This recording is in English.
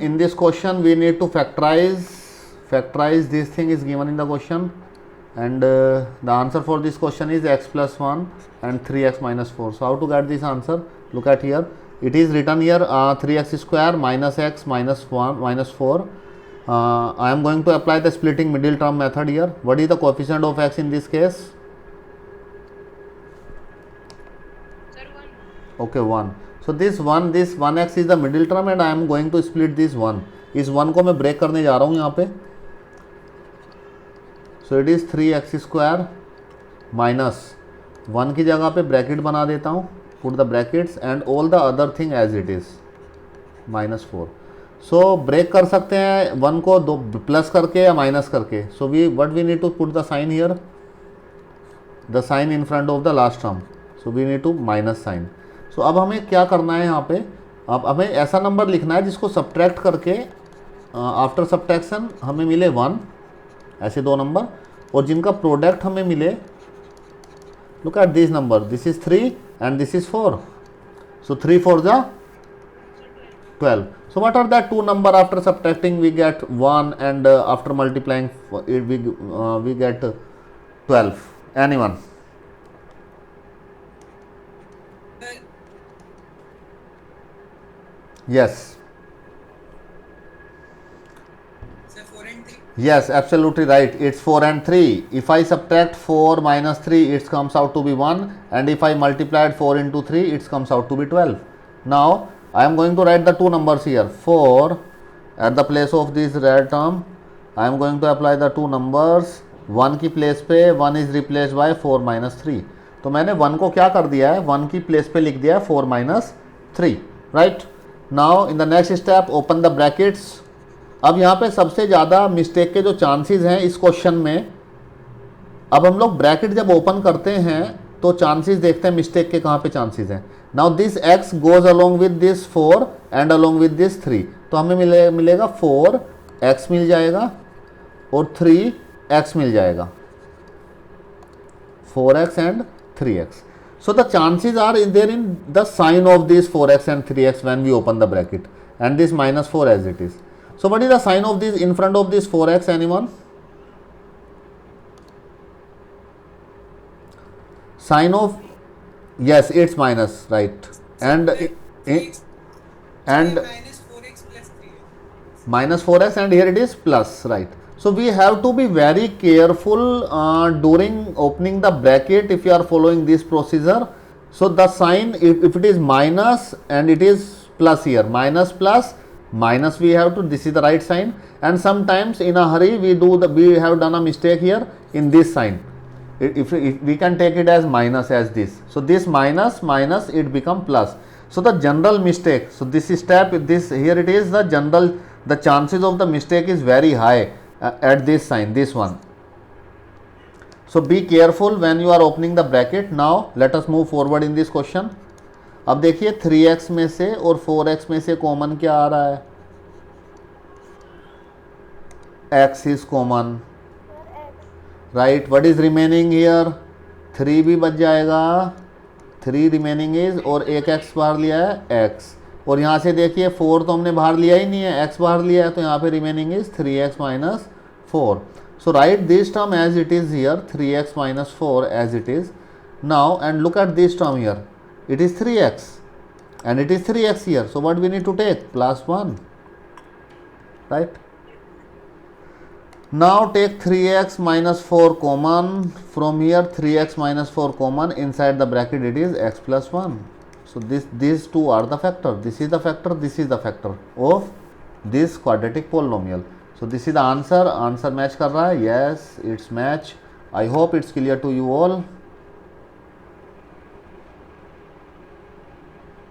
in this question we need to factorize this thing is given in the question, and the answer for this question is x plus 1 and 3x minus 4. So how to get this answer? Look at here, it is written here 3x square minus x minus 1 minus 4. I am going to apply the splitting middle term method here. What is the coefficient of x in this case? Sir, 1. Okay, 1. So this 1x is the middle term and I am going to split this 1. इस 1 को मैं break करने जा रहा हूँ यहाँ पे. So it is 3x square minus 1 की जगह पे ब्रैकेट बना देता हूँ, put the brackets and all the other thing as it is minus 4. So break कर सकते हैं 1 को दो प्लस करके या माइनस करके. So we need to put the sign here, the sign in front of the last term. So we need to minus sign. So अब हमें क्या करना है यहाँ पे, अब हमें ऐसा नंबर लिखना है जिसको सब्ट्रैक्ट करके आफ्टर सब्ट्रैक्शन हमें मिले 1, ऐसे दो नंबर, और जिनका प्रोडक्ट हमें मिले. Look at this number, this is 3 and this is 4. सो 3 4 जा 12. So what are that two number after subtracting we get 1 and after multiplying it we get 12. Anyone? Yes. Sir, 4 and 3. Yes, absolutely right. It's 4 and 3. If I subtract 4 minus 3, it comes out to be 1, and if I multiplied 4 into 3, it comes out to be 12. Now I am going to write the two numbers here. 4 at the place of this red term, I am going to apply the two numbers. 1 की place पे 1 is replaced by 4 minus 3. तो मैंने 1 को क्या कर दिया है, 1 की प्लेस पे लिख दिया है 4 minus 3. Right. Now in the next step open the brackets. अब यहाँ पे सबसे ज़्यादा मिस्टेक के जो चांसेस हैं इस क्वेश्चन में, अब हम लोग ब्रैकेट जब ओपन करते हैं तो चांसेस देखते हैं मिस्टेक के कहाँ पे चांसेस हैं. Now this x goes along with this 4 and along with this 3. तो हमें मिलेगा 4x मिल जाएगा और 3x मिल जाएगा, 4x and 3x. So the chances are there in the sign of these 4x and 3x when we open the bracket, and this minus 4 as it is. So what is the sign of this in front of this 4x? Anyone? Sign of, yes, it's minus, right? And minus 4x plus 3x. minus 4x, and here it is plus, right? So we have to be very careful during opening the bracket if you are following this procedure. So the sign, if it is minus and it is plus here, minus plus minus, we have to, this is the right sign. And sometimes in a hurry we have done a mistake here in this sign. If we can take it as minus as this. So this minus minus it become plus. So the general mistake, so this step, this here it is the general, the chances of the mistake is very high at this sign, this one. So be careful when you are opening the bracket. Now let us move forward in this question. अब देखिए 3x में से और 4x में से common क्या आ रहा है, x is common, right? What is remaining here? 3 भी बच जाएगा, 3 remaining is, और एक x बाहर लिया है x, और यहाँ से देखिए 4 तो हमने बाहर लिया ही नहीं है, x बाहर लिया है, तो यहाँ पे remaining is 3x minus 4. So write this term as it is here, 3x minus 4 as it is. Now and look at this term here, it is 3x and it is 3x here. So what we need to take? Plus 1, right? Now take 3x minus 4 common from here, 3x minus 4 common, inside the bracket it is x plus 1. So these two are the factor, this is the factor, this is the factor of this quadratic polynomial. So this is the answer match कर रहा है, yes it's match. I hope it's clear to you all.